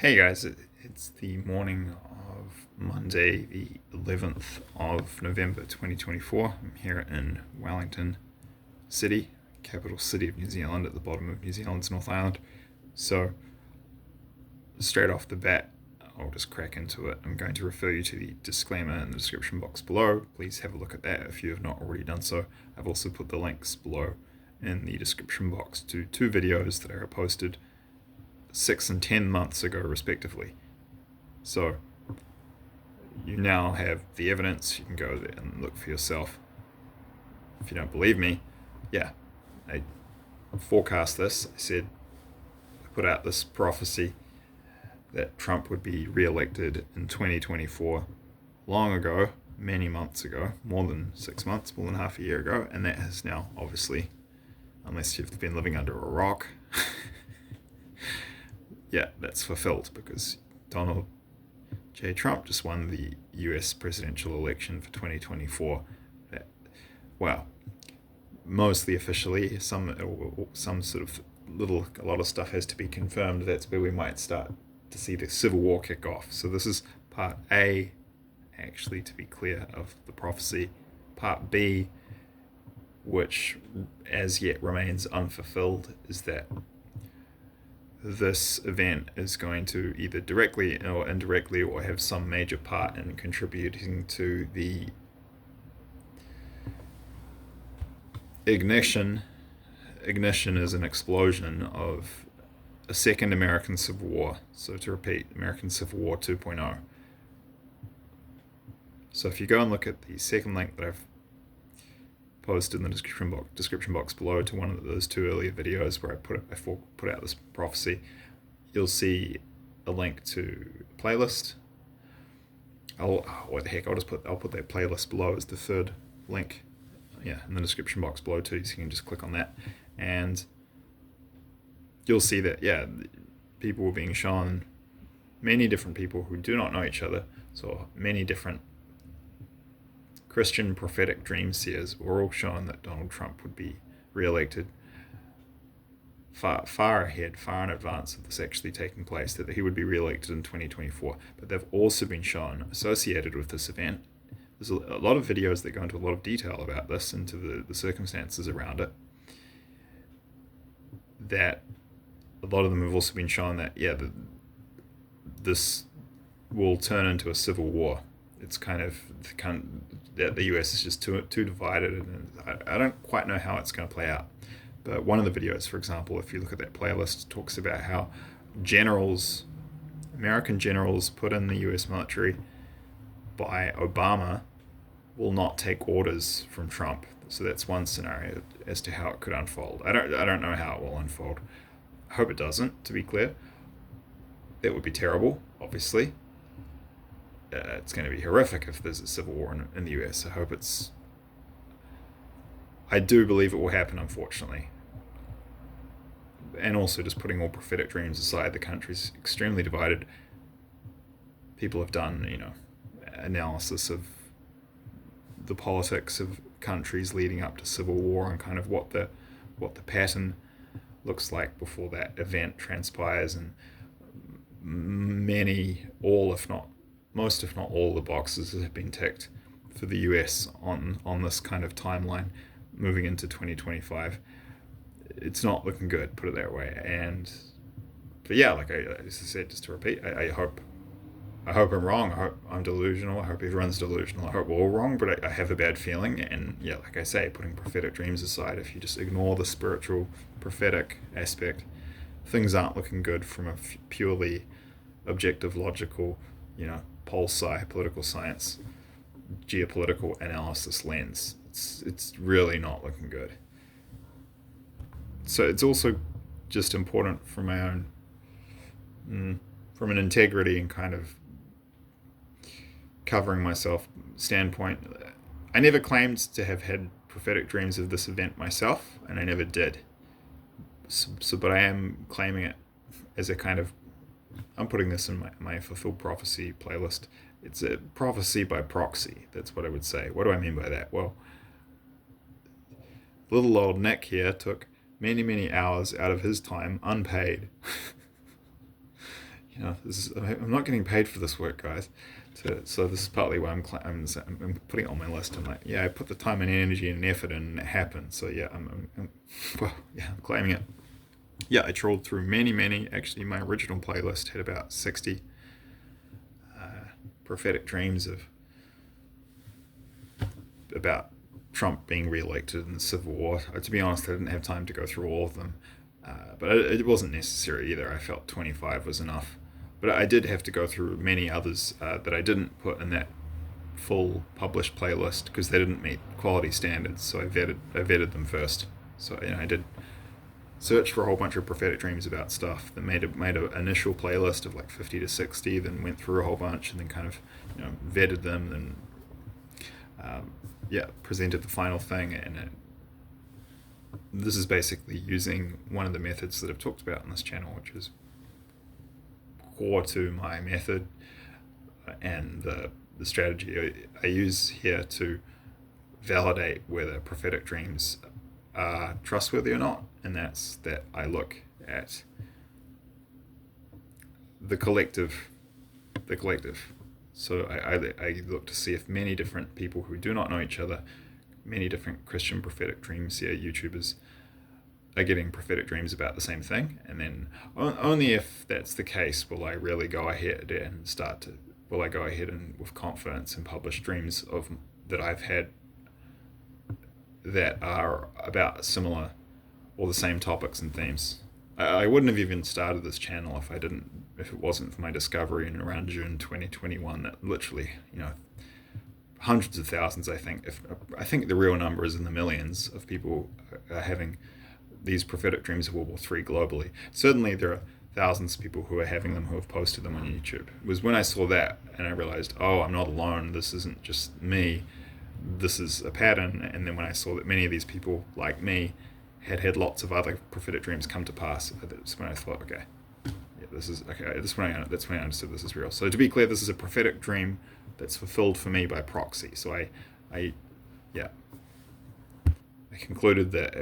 Hey guys, it's the morning of Monday, the 11th of November 2024. I'm here in Wellington City, capital city of New Zealand, at the bottom of New Zealand's North Island. So, straight off the bat, I'll just crack into it. I'm going to refer you to the disclaimer in the description box below. Please have a look at that if you have not already done so. I've also put the links below in the description box to two videos that I posted 6 and 10 months ago, respectively. So you now have the evidence. You can go there and look for yourself. If you don't believe me, I forecast this. I put out this prophecy that Trump would be re-elected in 2024 long ago, many months ago, more than 6 months, more than half a year ago, and that has now, obviously, unless you've been living under a rock, that's fulfilled, because Donald J. Trump just won the US presidential election for 2024. Mostly officially. Some sort of a lot of stuff has to be confirmed. That's where we might start to see the civil war kick off. So this is part A, actually, to be clear, of the prophecy. Part B, which as yet remains unfulfilled, is that this event is going to either directly or indirectly or have some major part in contributing to the ignition is an explosion of a second American Civil War. So to repeat, American Civil War 2.0. So if you go and look at the second link that I've posted in the description box below to one of those two earlier videos where I put out this prophecy, you'll see a link to a playlist. I'll put that playlist below as the third link, in the description box below too, so you can just click on that, and you'll see that people were being shown, many different people who do not know each other, so many different Christian prophetic dream seers were all shown that Donald Trump would be re-elected far ahead, far in advance of this actually taking place, that he would be re-elected in 2024. But they've also been shown, associated with this event, there's a lot of videos that go into a lot of detail about this, into the circumstances around it, that a lot of them have also been shown that, this will turn into a civil war. It's kind of that the US is just too divided, and I don't quite know how it's going to play out. But one of the videos, for example, if you look at that playlist, talks about how American generals put in the US military by Obama, will not take orders from Trump. So that's one scenario as to how it could unfold. I don't know how it will unfold. I hope it doesn't, to be clear. That would be terrible, obviously. It's going to be horrific if there's a civil war in the US. I do believe it will happen, unfortunately. And also, just putting all prophetic dreams aside, the country's extremely divided. People have done, analysis of the politics of countries leading up to civil war, and kind of what the pattern looks like before that event transpires, and most if not all the boxes have been ticked for the US on this kind of timeline moving into 2025. It's not looking good, put it that way. But like I said, just to repeat, I hope I'm wrong. I hope I'm delusional. I hope everyone's delusional. I hope we're all wrong, but I have a bad feeling. And like I say, putting prophetic dreams aside, if you just ignore the spiritual prophetic aspect, things aren't looking good from a purely objective, logical, political science, geopolitical analysis lens. It's really not looking good. So it's also just important from my own, from an integrity and kind of covering myself standpoint. I never claimed to have had prophetic dreams of this event myself, and I never did. But I am claiming it as a kind of, I'm putting this in my fulfilled prophecy playlist. It's a prophecy by proxy. That's what I would say. What do I mean by that? Well, little old Nick here took many, many hours out of his time, unpaid, I'm not getting paid for this work, guys. So this is partly why I'm putting it on my list. I'm like, yeah, I put the time and energy and effort in, and it happened. So yeah, I'm claiming it. Yeah, I trawled through many. Actually, my original playlist had about 60 prophetic dreams about Trump being re-elected in the Civil War. To be honest, I didn't have time to go through all of them, but it wasn't necessary either. I felt 25 was enough. But I did have to go through many others that I didn't put in that full published playlist because they didn't meet quality standards. So I vetted them first. So I did search for a whole bunch of prophetic dreams about stuff. That made an initial playlist of like 50 to 60. Then went through a whole bunch and then kind of vetted them and presented the final thing. And this is basically using one of the methods that I've talked about on this channel, which is core to my method and the strategy I use here to validate whether prophetic dreams are trustworthy or not. And that's that I look at the collective. So I look to see if many different people who do not know each other, many different Christian prophetic dreams here, YouTubers, are getting prophetic dreams about the same thing. And then only if that's the case will I really go ahead and with confidence and publish dreams that I've had that are about similar or the same topics and themes. I wouldn't have even started this channel if it wasn't for my discovery in around June 2021 that literally, hundreds of thousands, I think the real number is in the millions of people are having these prophetic dreams of World War III globally. Certainly there are thousands of people who are having them who have posted them on YouTube. It was when I saw that and I realized, oh, I'm not alone. This isn't just me. This is a pattern. And then when I saw that many of these people, like me, had lots of other prophetic dreams come to pass, that's when I thought, okay, yeah, this is okay. That's when I understood this is real. So to be clear, this is a prophetic dream that's fulfilled for me by proxy. So I concluded that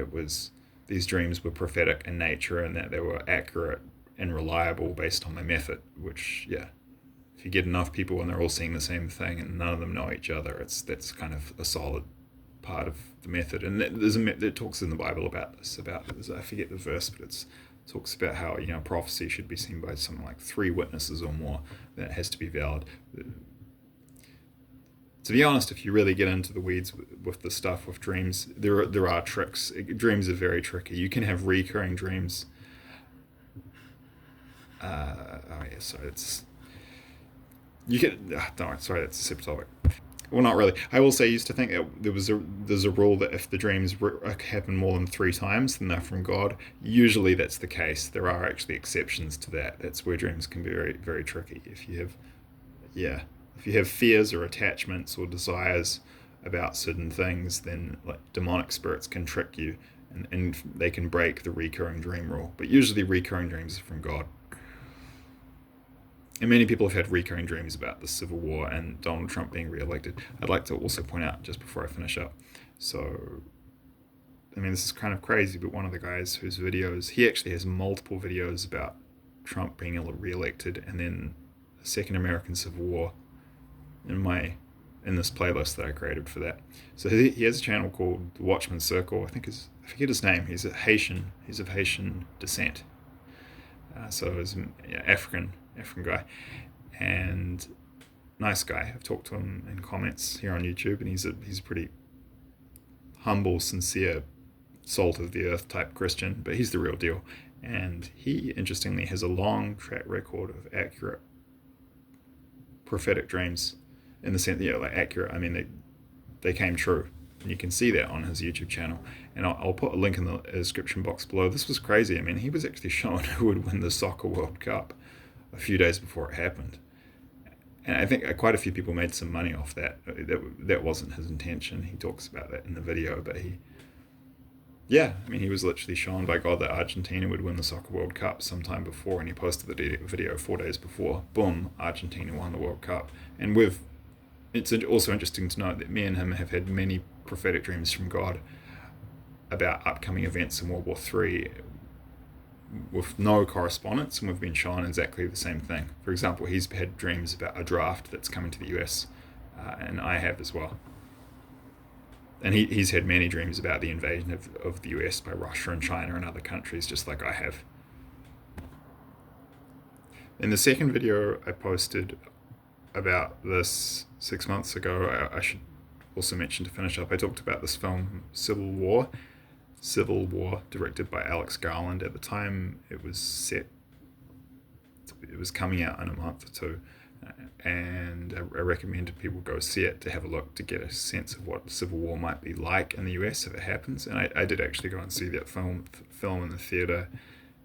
these dreams were prophetic in nature and that they were accurate and reliable based on my method. Which, if you get enough people and they're all seeing the same thing and none of them know each other, that's kind of a solid part of the method. And it talks in the Bible about this. I forget the verse, but it talks about how prophecy should be seen by something like 3 witnesses or more. That has to be valid. To be honest, if you really get into the weeds with the stuff with dreams, there are tricks. Dreams are very tricky. You can have recurring dreams. That's a separate topic. Well, not really. I will say, I used to think there's a rule that if the dreams happen more than 3 times, then they're from God. Usually that's the case. There are actually exceptions to that. That's where dreams can be very, very tricky. If you have fears or attachments or desires about certain things, then like demonic spirits can trick you and they can break the recurring dream rule. But usually recurring dreams are from God. And many people have had recurring dreams about the Civil War and Donald Trump being re-elected. I'd like to also point out, just before I finish up, so, this is kind of crazy, but one of the guys whose videos, he actually has multiple videos about Trump being re-elected and then the Second American Civil War in this playlist that I created for that. So he has a channel called The Watchman's Circle. I forget his name. He's of Haitian descent. So he's an African guy, and nice guy. I've talked to him in comments here on YouTube, and he's a pretty humble, sincere, salt of the earth type Christian, but he's the real deal. And he, interestingly, has a long track record of accurate prophetic dreams, in the sense, accurate. They came true. And you can see that on his YouTube channel. And I'll put a link in the description box below. This was crazy. He was actually shown who would win the Soccer World Cup a few days before it happened. And I think quite a few people made some money off that. That wasn't his intention. He talks about that in the video. But he was literally shown by God that Argentina would win the Soccer World Cup sometime before. And he posted the video 4 days before. Boom, Argentina won the World Cup. And it's also interesting to note that me and him have had many prophetic dreams from God about upcoming events in World War III with no correspondence, and we've been shown exactly the same thing. For example, he's had dreams about a draft that's coming to the US, and I have as well. And he's had many dreams about the invasion of the US by Russia and China and other countries, just like I have. In the second video I posted about this 6 months ago, I should also mention to finish up, I talked about this film Civil War, directed by Alex Garland. At the time it was coming out in a month or two, and I recommended people go see it to have a look, to get a sense of what Civil War might be like in the US if it happens. And I did actually go and see that film in the theatre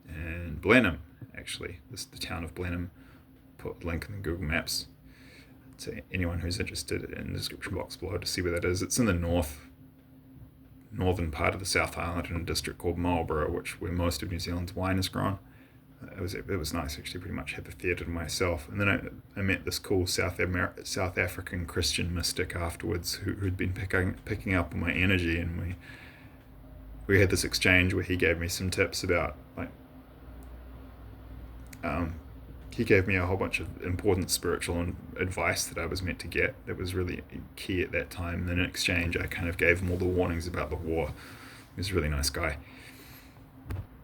in Blenheim, actually, the town of Blenheim. Put a link in the Google Maps to anyone who's interested in the description box below to see where that is. It's in the northern part of the South Island in a district called Marlborough, where most of New Zealand's wine is grown. It was nice, actually. Pretty much had the theatre to myself. And then I met this cool South African Christian mystic afterwards who'd been picking up on my energy, and we had this exchange where he gave me some tips about he gave me a whole bunch of important spiritual advice that I was meant to get that was really key at that time. And then in exchange, I kind of gave him all the warnings about the war. He was a really nice guy.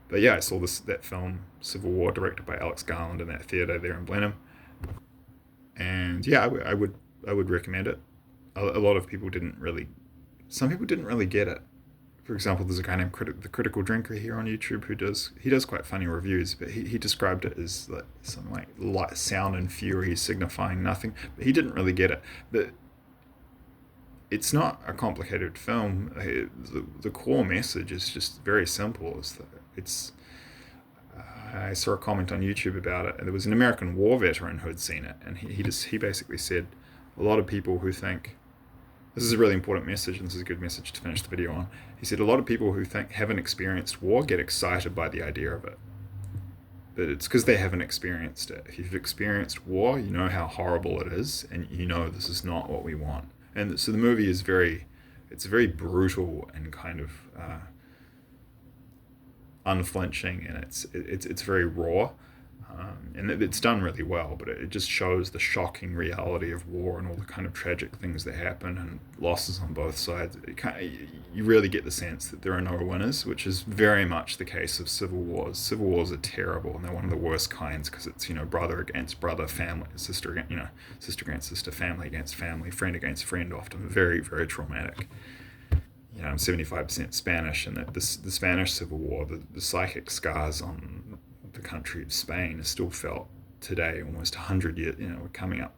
But yeah, I saw that film, Civil War, directed by Alex Garland, in that theatre there in Blenheim. And yeah, I would recommend it. A lot of people some people didn't really get it. For example, there's a guy named The Critical Drinker here on YouTube who does quite funny reviews, but he described it as something like light sound and fury signifying nothing. But he didn't really get it. But it's not a complicated film. The core message is just very simple. I saw a comment on YouTube about it, and there was an American war veteran who had seen it, and he basically said a lot of people who think, this is a really important message, and this is a good message to finish the video on. He said a lot of people who haven't experienced war get excited by the idea of it. But it's because they haven't experienced it. If you've experienced war, you know how horrible it is, and you know this is not what we want. And so the movie is very brutal and kind of unflinching, and it's very raw. And it's done really well, but it just shows the shocking reality of war and all the kind of tragic things that happen and losses on both sides. You really get the sense that there are no winners, which is very much the case of civil wars. Civil wars are terrible, and they're one of the worst kinds because it's, brother against brother, family, sister against sister, family against family, friend against friend, often very, very traumatic. I'm 75% Spanish, and the Spanish Civil War, the psychic scars on the country of Spain is still felt today, almost 100 years. We're coming up.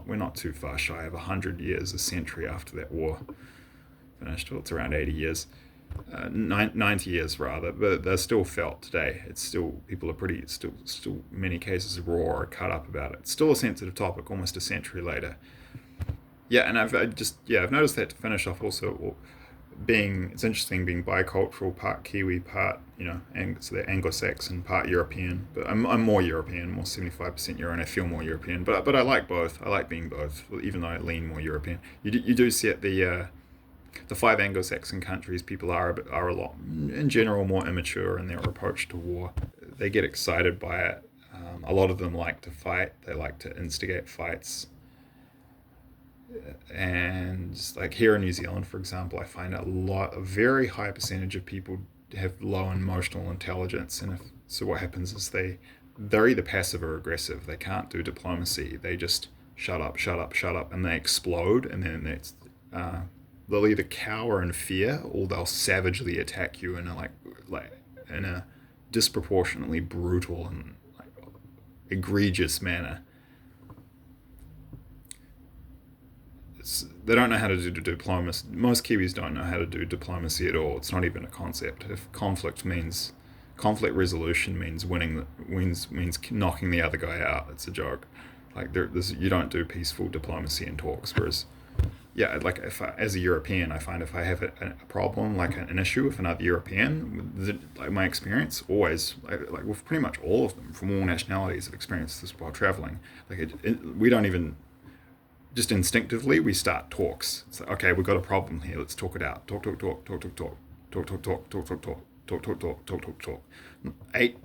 We're not too far shy of 100 years, a century after that war finished. Well, it's around 80 years, 90 years rather, but they're still felt today. It's still, people are still many cases raw or cut up about it. It's still a sensitive topic, almost a century later. Yeah, and I've noticed that to finish off also. It's interesting being bicultural, part Kiwi, part so they're Anglo-Saxon, part European. But I'm more European, more 75% Euro, and I feel more European. But I like both. I like being both, even though I lean more European. You do see at the 5 Anglo-Saxon countries, people are a lot, in general, more immature in their approach to war. They get excited by it. A lot of them like to fight. They like to instigate fights. And like here in New Zealand, for example, I find a very high percentage of people have low emotional intelligence, and so what happens is they're either passive or aggressive. They can't do diplomacy. They just shut up, and they explode, and then they'll either cower in fear or they'll savagely attack you in a disproportionately brutal and egregious manner. They don't know how to do diplomacy. Most Kiwis don't know how to do diplomacy at all. It's not even a concept. If conflict resolution means means knocking the other guy out, it's a joke. You don't do peaceful diplomacy in talks. Whereas, as a European, I find if I have a problem, like an issue with another European, my experience always, with pretty much all of them from all nationalities, have experienced this while traveling. We don't even. Just instinctively, we start talks. It's like, okay, we've got a problem here. Let's talk it out. Talk. 8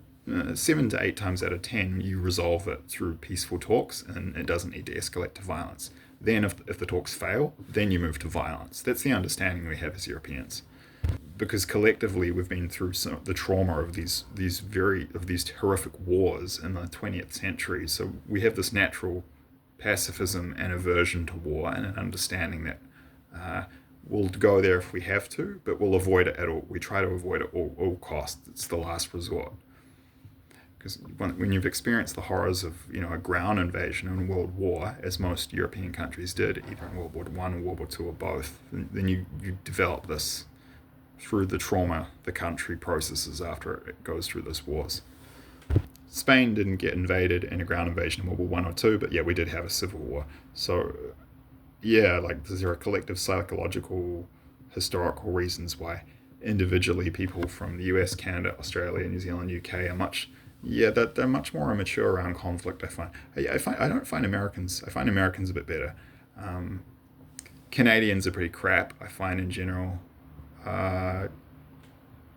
7 to 8 times out of 10, you resolve it through peaceful talks, and it doesn't need to escalate to violence. Then, if the talks fail, then you move to violence. That's the understanding we have as Europeans, because collectively we've been through the trauma of these horrific wars in the 20th century. So we have this natural pacifism and aversion to war, and an understanding that we'll go there if we have to, but we'll avoid it at all. We try to avoid it at all costs. It's the last resort. Because when you've experienced the horrors of a ground invasion in World War, as most European countries did, either in World War I or World War II or both, then you develop this through the trauma the country processes after it goes through those wars. Spain didn't get invaded in a ground invasion in World War I or II, but yeah, we did have a civil war. So yeah, like there are collective psychological, historical reasons why individually people from the US, Canada, Australia, New Zealand, UK are they're much more immature around conflict. I find Americans a bit better. Canadians are pretty crap, I find, in general.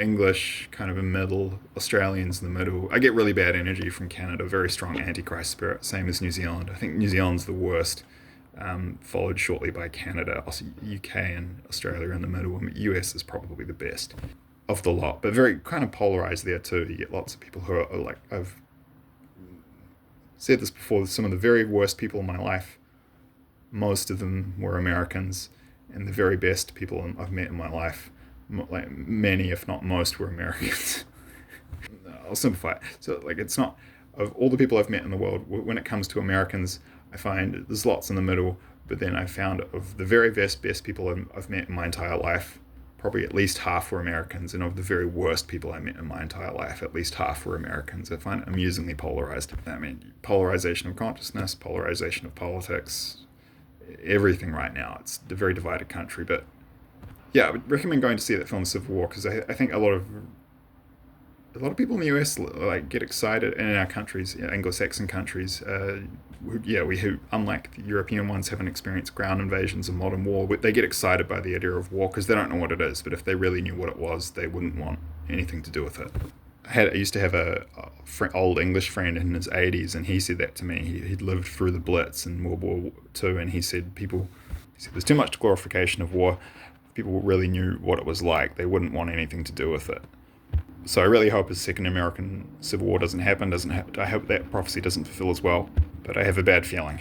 English kind of in the middle, Australians in the middle. I get really bad energy from Canada, very strong antichrist spirit, same as New Zealand. I think New Zealand's the worst, followed shortly by Canada. Also UK and Australia in the middle, and US is probably the best of the lot, but very kind of polarized there too. You get lots of people who are like, I've said this before, some of the very worst people in my life, most of them were Americans, and the very best people I've met in my life, like many if not most, were Americans. I'll simplify it. So like, it's not, of all the people I've met in the world, when it comes to Americans, I find there's lots in the middle, but then I found of the very best people I've met in my entire life, probably at least half were Americans, and of the very worst people I met in my entire life, at least half were Americans. I find it amusingly polarized. I mean, polarization of consciousness, polarization of politics, everything right now. It's a very divided country, but yeah, I would recommend going to see that film, Civil War, because I think a lot of people in the US like get excited, and in our countries, Anglo-Saxon countries, who unlike the European ones haven't experienced ground invasions and modern war, they get excited by the idea of war because they don't know what it is. But if they really knew what it was, they wouldn't want anything to do with it. I used to have a old English friend in his 80s, and he said that to me. He'd lived through the Blitz and World War II, and he said there's too much glorification of war. If people really knew what it was like, they wouldn't want anything to do with it. So I really hope a second American Civil War doesn't happen. I hope that prophecy doesn't fulfill as well, but I have a bad feeling.